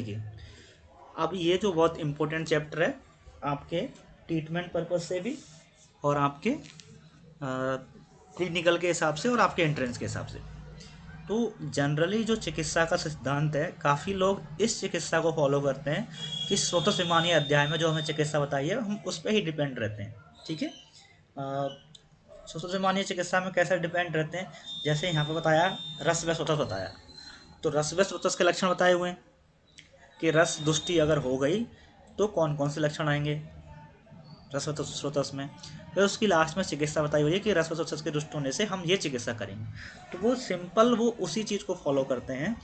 देखिए, अब ये जो बहुत इम्पोर्टेंट चैप्टर है आपके ट्रीटमेंट पर्पज से भी और आपके क्लिनिकल के हिसाब से और आपके एंट्रेंस के हिसाब से। तो जनरली जो चिकित्सा का सिद्धांत है, काफ़ी लोग इस चिकित्सा को फॉलो करते हैं कि स्रोतस्विमानीय अध्याय में जो हमें चिकित्सा बताई है हम उस पर ही डिपेंड रहते हैं। ठीक है, स्रोतस्विमानीय चिकित्सा में कैसे डिपेंड रहते हैं, जैसे यहाँ पे बताया रस व स्रोतस बताया, तो रस व स्रोतस के लक्षण बताए हुए हैं कि रस दुष्टि अगर हो गई तो कौन कौन से लक्षण आएंगे रस व स्रोतस में। फिर उसकी लास्ट में चिकित्सा बताई हुई है कि रस व स्रोतस के दुष्ट होने से हम ये चिकित्सा करेंगे। तो वो सिंपल वो उसी चीज़ को फॉलो करते हैं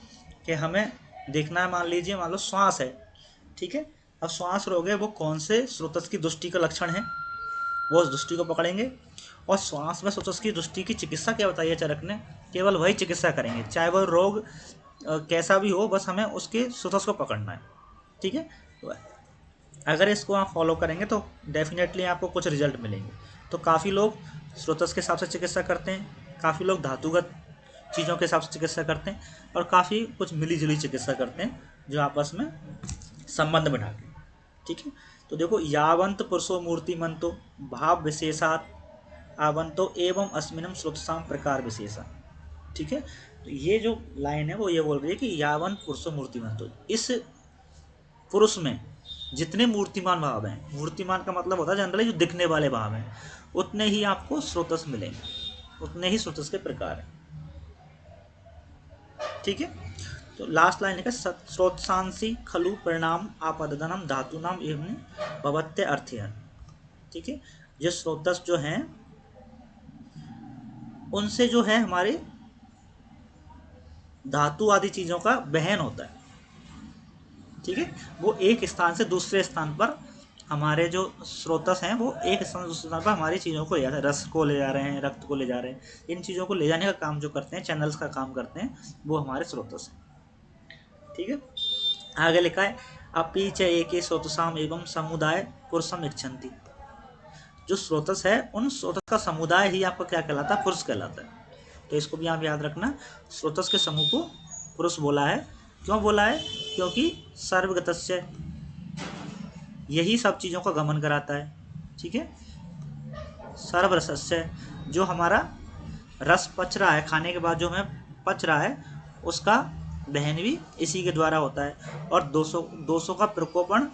कि हमें देखना है, मान लीजिए मान लो श्वास है, ठीक है, अब श्वास रोग है, वो कौन से स्रोतस की दुष्टि का लक्षण है, वो उस दुष्टि को पकड़ेंगे और श्वास में स्रोतस की दुष्टि की चिकित्सा क्या बताई है चरक ने, केवल वही चिकित्सा करेंगे, चाहे वह रोग कैसा भी हो, बस हमें उसके स्रोतस को पकड़ना है। ठीक है, तो अगर इसको आप फॉलो करेंगे तो डेफिनेटली आपको कुछ रिजल्ट मिलेंगे। तो काफ़ी लोग स्रोतस के हिसाब से चिकित्सा करते हैं, काफ़ी लोग धातुगत चीज़ों के हिसाब से चिकित्सा करते हैं और काफ़ी कुछ मिली जुली चिकित्सा करते हैं जो आपस में संबंध बना के। ठीक है, तो देखो, यावंत पुरुषो मूर्तिमंतो भाव विशेषात आवंतो एवं अस्मिनम स्रोतसाम प्रकार विशेषा। ठीक है, तो ये जो लाइन है वो ये बोल रही है कि यावंत पुरुषो मूर्तिमंतो, इस पुरुष में जितने मूर्तिमान भाव हैं, मूर्तिमान का मतलब होता है जनरली जो दिखने वाले भाव हैं, उतने ही आपको स्रोतस मिलेंगे, उतने ही स्रोतस के प्रकार हैं। ठीक है, तो लास्ट लाइन लिखा स्रोतसांसी खलु परिणाम आपदनम धातुनाम एवं भवत्य अर्थ्य। ठीक है, जो स्रोतस जो हैं उनसे जो है हमारे धातु आदि चीजों का वहन होता है। ठीक है, वो एक स्थान से दूसरे स्थान पर, हमारे जो स्रोतस हैं वो एक स्थान से दूसरे स्थान पर हमारी चीज़ों को ले जा रहे हैं, रस को ले जा रहे हैं, रक्त को ले जा रहे हैं, इन चीज़ों को ले जाने का काम जो करते हैं, चैनल्स का काम करते हैं, वो हमारे स्रोतस हैं। ठीक है, आगे लिखा है अपी च एक स्रोतसाम एवं समुदाय पुरुषम इच्छन्ति। जो स्रोतस है उन स्रोतस का समुदाय ही आपका क्या कहलाता है, पुरुष कहलाता है। तो इसको भी आप याद रखना, स्रोतस के समूह को पुरुष बोला है। क्यों बोला है, क्योंकि सर्वगतस्य, यही सब चीज़ों का गमन कराता है। ठीक है, सर्वरसस्य, जो हमारा रस पच रहा है, खाने के बाद जो हमें पच रहा है, उसका दहन भी इसी के द्वारा होता है, और दोषों का प्रकोपण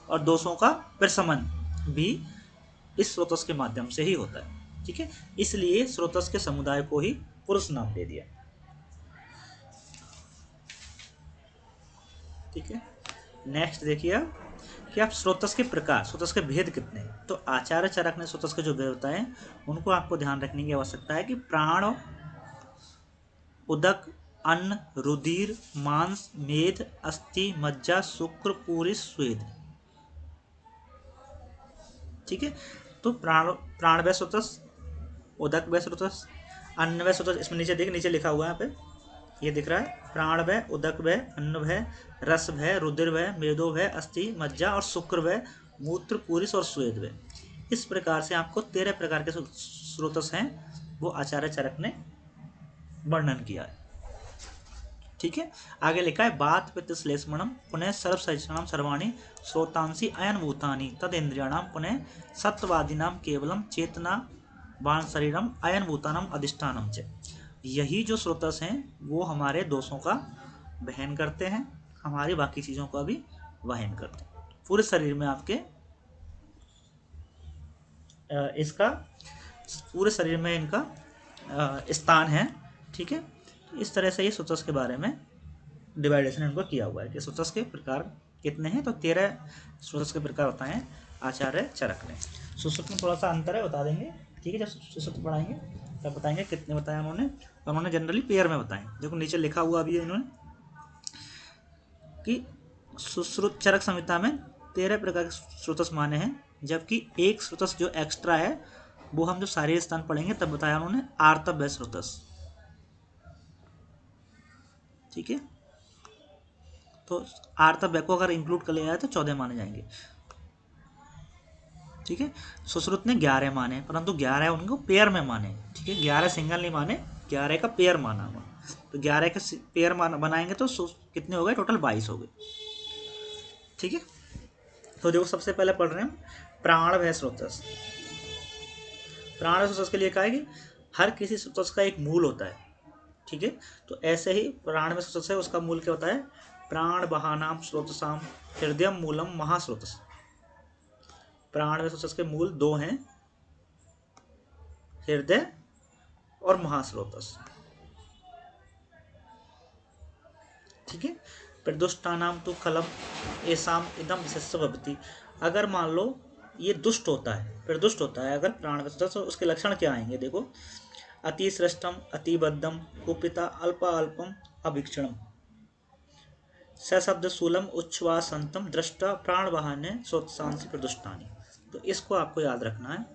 और दोषों का प्रशमन भी इस स्रोतस के माध्यम से ही होता है। ठीक है, इसलिए स्रोतस के समुदाय को ही पुरुष नाम दे दिया। ठीक है, नेक्स्ट देखिए कि आप स्रोतस के प्रकार, स्रोतस के भेद कितने हैं। तो आचार्य चरक ने स्रोतस के जो भेद बताए उनको आपको ध्यान रखने की आवश्यकता है कि प्राण, उदक, अन्न, रुधिर, मांस, मेद, अस्थि, मज्जा, शुक्र, पूरी, स्वेद। ठीक है, तो प्राण व स्रोतस, उदक व स्रोतस, अन्न व स्रोतस, इसमें नीचे नीचे लिखा हुआ है यहाँ पे, ये दिख रहा है, प्राण भय, उदक भय, अन्न भय, रस भय, रुधिर भय, मेदो भय, अस्थि, मज्जा और शुक्र भय, मूत्र, पूरिस और स्वेद भय। इस प्रकार से आपको 13 प्रकार के स्रोतस हैं वो आचार्य चरक ने वर्णन किया है। ठीक है, आगे लिखा है बात पित्त श्लेष्मणम पुनः सर्व सहिष्णम सर्वाणी श्रोतांसी अयन भूतानि तद इंद्रियाणाम पुनः सत्वादीनाम केवलम चेतना बाण शरीरम अयन भूतानम अधिष्ठानम च। यही जो स्रोतस हैं वो हमारे दोषों का वहन करते हैं, हमारी बाकी चीज़ों का भी वहन करते हैं। पूरे शरीर में आपके इसका पूरे शरीर में इनका स्थान है। ठीक है, इस तरह से ये स्रोतस के बारे में डिवाइडेशन इनको किया हुआ है कि स्रोतस के प्रकार कितने हैं। तो 13 स्रोतस के प्रकार बताए हैं आचार्य चरक ने। सुश्रुत में थोड़ा सा अंतर है, बता देंगे। ठीक है, जब सुश्रुत पढ़ाएंगे तब बताएंगे कितने बताया उन्होंने जनरली पेयर में बताएं। देखो नीचे लिखा हुआ भी है इन्होंने कि सुश्रुत चरक संहिता में 13 प्रकार के स्रोतस माने हैं, जबकि एक स्रोतस जो एक्स्ट्रा है वो हम जो शारीर स्थान पढ़ेंगे तब बताया उन्होंने आर्तव्य स्रोतस। ठीक है, तो आर्तव्य को अगर इंक्लूड कर लिया जाए तो 14 माने जाएंगे। ठीक है, सुश्रुत ने 11 माने, परंतु 11 उनको पेयर में माने। ठीक है, 11 सिंगल नहीं माने, 11 का पेयर माना हुआ। तो 11 के पेयर बनाएंगे तो कितने हो गए, टोटल 22 हो गए। ठीक है। तो देखो सबसे पहले पढ़ रहे हैं प्राणवय स्रोतस। प्राणवय स्रोतस के लिए कहा है कि हर किसी स्रोतस का एक मूल होता है, ठीक है। तो ऐसे ही प्राणवय स्रोतस है, उसका मूल क्या होता है, प्राण बहानाम स्रोतसाम हृदय मूलम महास्रोतस। प्राणवय स्रोतस के मूल दो हैं, हृदय और महास्रोतस, ठीक है। प्रदुष्टानाम तो कलम ऐसाम एकदम विशेष भवति। अगर मान लो ये दुष्ट होता है, प्रदुष्ट होता है अगर प्राणवय स्रोतस, तो उसके लक्षण क्या आएंगे, देखो अतिश्रेष्टम अतिबद्धम कुपिता अल्प अल्पम अभीक्षणम सशब्द शूलम उच्छ्वासंतम दृष्टा प्राण वाहने स्रोतसांसी प्रदुष्टानी। तो इसको आपको याद रखना है।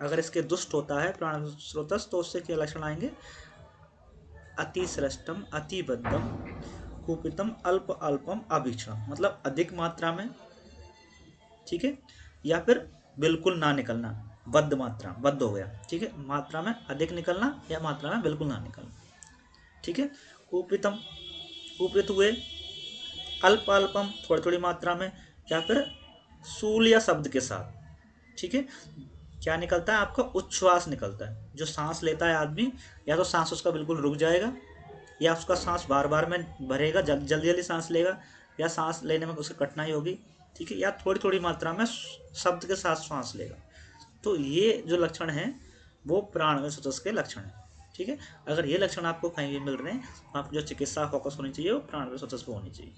अगर इसके दुष्ट होता है प्राण स्रोतस तो उससे क्या लक्षण आएंगे, अतिश्रेष्टम अतिबद्धम कुपितम अल्प अल्पम अभीक्षणम, मतलब अधिक मात्रा में, ठीक है, या फिर बिल्कुल ना निकलना, बद्ध मात्रा, बद्ध हो गया, ठीक है, मात्रा में अधिक निकलना या मात्रा में बिल्कुल ना निकलना, ठीक है। कुपितम, कुपित हुए, अल्प अल्पम थोड़ी थोड़ी मात्रा में, या फिर सूल या शब्द के साथ, ठीक है। क्या निकलता है आपका, उच्छ्वास निकलता है, जो सांस लेता है आदमी, या तो सांस उसका बिल्कुल रुक जाएगा, या उसका सांस बार बार में भरेगा, जल्दी जल्दी सांस लेगा, या सांस लेने में उसे कठिनाई होगी, ठीक है, या थोड़ी थोड़ी मात्रा में शब्द के साथ सांस लेगा। तो ये जो लक्षण है वो प्राणवय स्रोतस के लक्षण है, ठीक है। अगर ये लक्षण आपको कहीं भी मिल रहे हैं तो आपकी जो चिकित्सा फोकस होनी चाहिए वो प्राणवय स्रोतस पे होनी चाहिए।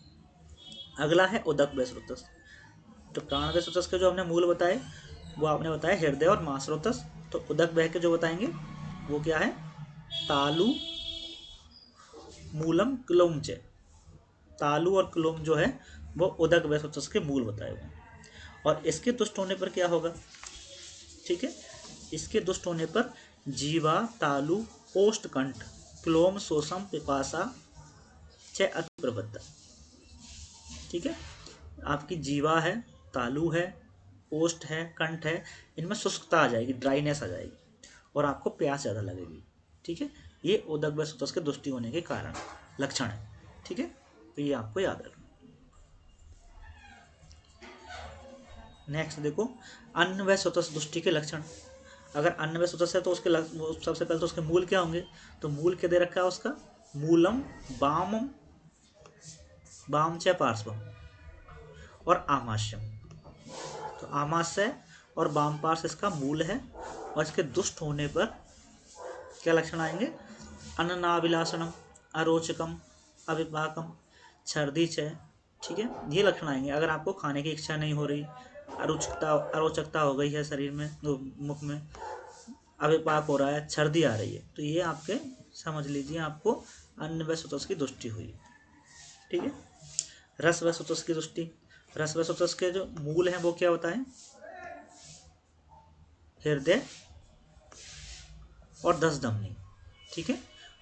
अगला है उदकवय स्रोतस। तो प्राणवय स्रोतस के जो हमने मूल बताए वो आपने बताया हृदय और महास्रोतस। तो उदकवय के जो बताएंगे वो क्या है, तालु मूलम क्लोम च। तालु और क्लोम जो है वो उदकवय स्रोतस के मूल बताए हुए हैं। और इसके दुष्ट होने पर क्या होगा, ठीक है, इसके दुष्ट होने पर जीवा तालु ओष्ठकंठ क्लोम शोषम पिपासा च अति प्रबद्ध, ठीक है। आपकी जीवा है, तालु है, ओष्ठ है, कंठ है, इनमें शुष्कता आ जाएगी, ड्राइनेस आ जाएगी और आपको प्यास ज़्यादा लगेगी, ठीक है। ये उदकवय स्रोतस के दुष्टि होने के कारण लक्षण है, ठीक है। तो ये आपको याद रखना। नेक्स्ट देखो अन्नवय स्रोतस दुष्टि के लक्षण। अगर अन्नवय स्रोतस है तो उसके सबसे पहले तो उसके मूल क्या होंगे, तो मूल क्या दे रखा है उसका, मूलम वामम वाम च पार्श्वम और आमाशयम। तो आमाशय और वाम पार्श्व इसका मूल है, और इसके दुष्ट होने पर क्या लक्षण आएंगे, अन्नाभिलाषणम अरोचकम अविपाकम छर्दी च, ठीक है, ये लक्षण आएंगे। अगर आपको खाने की इच्छा नहीं हो रही, अरोचकता हो गई है शरीर में, मुख में अविपाक हो रहा है, छर्दी आ रही है, तो ये आपके समझ लीजिए आपको अन्नवय स्रोतस की दुष्टि हुई, ठीक है। रसवय स्रोतस की दुष्टि। रसवय स्रोतस के जो मूल हैं वो क्या होता है, हृदय और दस धमनी, ठीक है।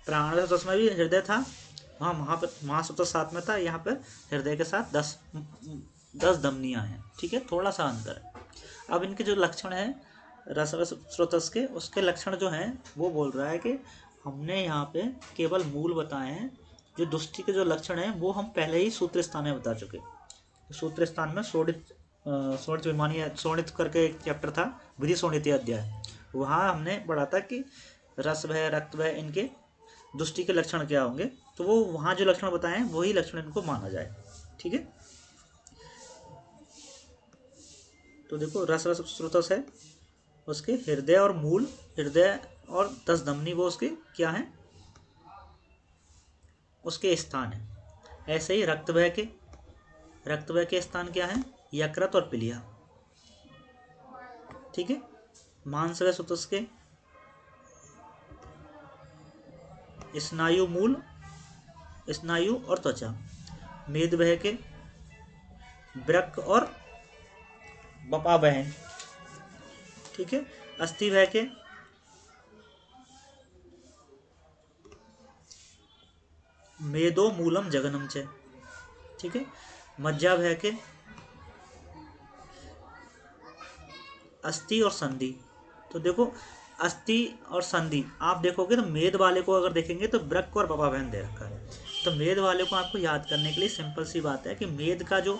प्राणवय स्रोतस में भी हृदय था, वहाँ महास्रोतस साथ में था, यहाँ पर हृदय के साथ 10 धमनियाँ हैं, ठीक है, थोड़ा सा अंतर है। अब इनके जो लक्षण है रसवय स्रोतस के, उसके लक्षण जो हैं वो बोल रहा है कि हमने यहाँ पे केवल मूल बताए हैं, जो दुष्टि के जो लक्षण हैं वो हम पहले ही सूत्र स्थान में बता चुके। सूत्र स्थान में शोणित विमानी शोणित करके एक चैप्टर था, विधि शोणित अध्याय, वहाँ हमने पढ़ा था कि रसभय रक्तभय इनके दुष्टि के लक्षण क्या होंगे, तो वो वहाँ जो लक्षण बताए हैं वही लक्षण इनको माना जाए, ठीक है। तो देखो रसवय स्रोतस है, उसके हृदय और मूल, हृदय और 10 धमनी वो उसके क्या है, उसके स्थान है। ऐसे ही रक्तभय के स्थान क्या है, यकृत और पिलिया, ठीक है। मांसवय स्रोतस के स्नायु मूल, स्नायु और त्वचा। मेदवय के वृक्क और बपा बहन, ठीक है। अस्थिभय के मेदो मूलम जगनम च, ठीक है। मज्जाभय के अस्थि और संधि। तो देखो अस्थि और संधि आप देखोगे तो मेद वाले को अगर देखेंगे तो वृक्क और बपा बहन दे रखा है। तो मेद वाले को आपको याद करने के लिए सिंपल सी बात है कि मेद का जो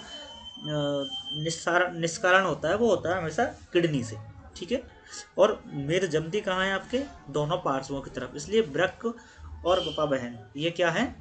निस्कारण होता है वो होता है हमेशा किडनी से, ठीक है। और मेद जमती कहाँ है, आपके दोनों पार्श्वों की तरफ, इसलिए वृक्क और बपा बहन ये क्या है,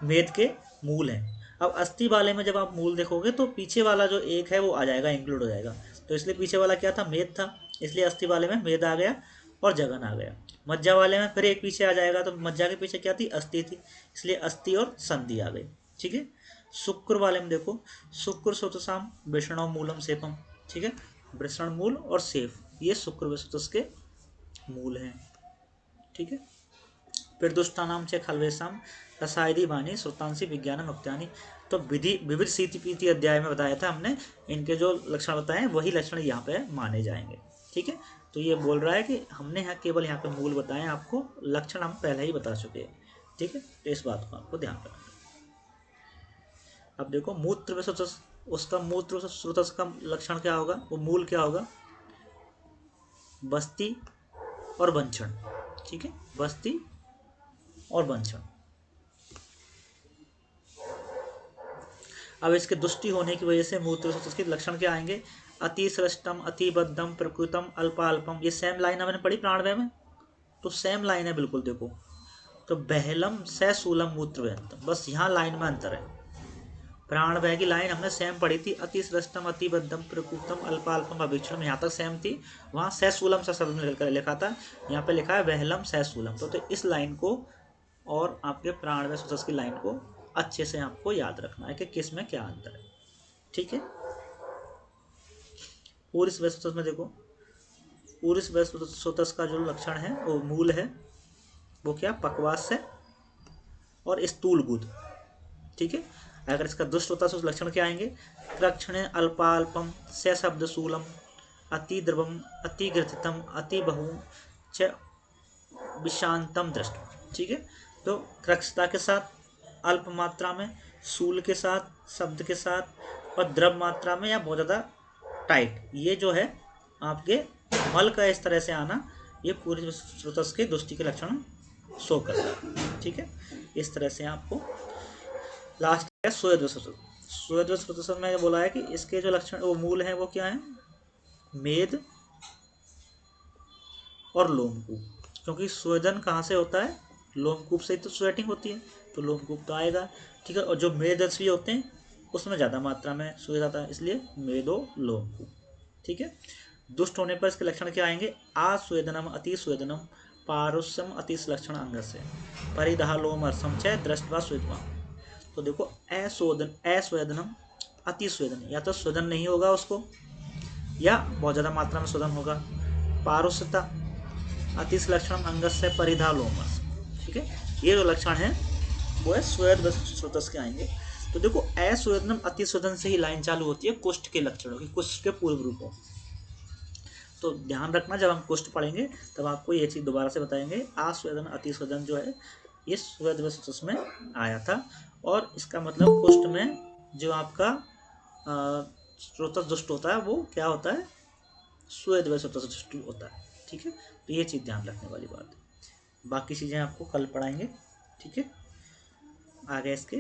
मेद के मूल हैं। अब अस्थि वाले में जब आप मूल देखोगे तो पीछे वाला जो एक है वो आ जाएगा, इंक्लूड हो जाएगा। तो इसलिए पीछे वाला क्या था, मेद था, इसलिए अस्थि वाले में मेद आ गया और जगन आ गया। मज्जा वाले में फिर एक पीछे आ जाएगा, तो मज्जा के पीछे क्या थी, अस्थि थी, इसलिए अस्थि और संधि आ गई, ठीक है। शुक्र वाले में देखो, शुक्र सुतसाम वृषणव मूलम सेपम, ठीक है। वृषण मूल और सेफ ये शुक्र वसुतस के मूल हैं, ठीक है। फिर दुष्टानाम च खलवेशम रसायदी वाणी श्रुतांसी विज्ञान मुक्त्यानि। तो विधि विविध सीति पीति अध्याय में बताया था हमने, इनके जो लक्षण बताए वही लक्षण यहाँ पे माने जाएंगे, ठीक है। तो ये बोल रहा है कि हमने यहाँ केवल यहाँ पे मूल बताए, आपको लक्षण हम पहले ही बता चुके हैं, ठीक है। तो इस बात को आपको ध्यान रखना। अब देखो मूत्र विसुतस, उसका मूत्र विसुतस का लक्षण क्या होगा, वो मूल क्या होगा, बस्ती और बंचन, ठीक है, बस्ती और बंचन। अब इसके दुष्टि होने की वजह से मूत्र उसके लक्षण क्या आएंगे, अति सृष्टम अतिबद्धम प्रकृतम अल्पाल्पम। ये सेम लाइन हमने पढ़ी प्राणवय में, तो सेम लाइन है बिल्कुल, देखो। तो बहलम सैसूलम मूत्रवयंतम, बस यहाँ लाइन में अंतर है। प्राणवय की लाइन हमने सेम पढ़ी थी, अति सृष्टम अतिबद्धम प्रकृतम अल्पाल्पम अभीक्षणम, यहाँ तक सेम थी। वहाँ सैसूलम सा शब्द में लिखा था, यहाँ पे लिखा है बहलम सैसूलम। तो इस लाइन को और आपके प्राणवय सुसस की लाइन को अच्छे से आपको याद रखना है कि किस में क्या अंतर है, ठीक है। पूरिस वैसुतस में देखो, पूरिस वैसुतस का जो लक्षण है वो मूल है, वो क्या, पकवास है और स्थूल गुद, ठीक है। अगर इसका दुष्ट होता है तो लक्षण क्या आएंगे, त्रक्षण अल्पाल्पम स शब्द शूलम अति द्रवम अति ग्रथितम अति बहु च विशांतम दृष्ट, ठीक है। तो क्रक्षता के साथ, अल्प मात्रा में, शूल के साथ, शब्द के साथ और द्रव मात्रा में या बहुत ज़्यादा टाइट, ये जो है आपके मल का इस तरह से आना, ये पूरी स्रोतस के दुष्टि के लक्षण शो करता है, ठीक है। इस तरह से आपको लास्ट है स्वेदवस्रोतस में बोला है कि इसके जो लक्षण वो मूल है वो क्या है, मेद और लोमकूप, क्योंकि स्वेदन कहाँ से होता है, लोमकूप से तो स्वेटिंग होती है, तो लोमकूप तो आएगा, ठीक है। और जो मेदस्वी होते हैं उसमें ज़्यादा मात्रा में स्वेद आता है, इसलिए मेदो लोमकूप, ठीक है। दुष्ट होने पर इसके लक्षण क्या आएंगे, आस्वेदनम अति स्वेदनम पारुष्यम अति लक्षण अंग से परिदहा लोमर्सम च दृष्टवा स्वेदवा। तो देखो अस्वेदनम अति स्वेदन, या तो स्वेदन नहीं होगा उसको या बहुत ज़्यादा मात्रा में स्वेदन होगा। पारुष्यता अति लक्षण अंग से परिधा लोमस, ठीक है। ये जो लक्षण है वो है स्वेद स्रोतस के आएंगे। तो देखो अस्वेदनम अति स्वेदन से ही लाइन चालू होती है कुष्ठ के लक्षणों की, कुष्ठ के पूर्व रूपों। तो ध्यान रखना जब हम कुष्ठ पढ़ेंगे तब आपको ये चीज़ दोबारा से बताएंगे, आस्वेदन अतिस्वेदन जो है ये स्वेद वस्तुस में आया था, और इसका मतलब कुष्ठ में जो आपका स्रोतस दुष्ट होता है वो क्या होता है, स्वेद वस्तुस दुष्ट होता है, ठीक है। तो ये चीज़ ध्यान रखने वाली बात है, बाकी चीज़ें आपको कल पढ़ाएंगे, ठीक है। आगे इसके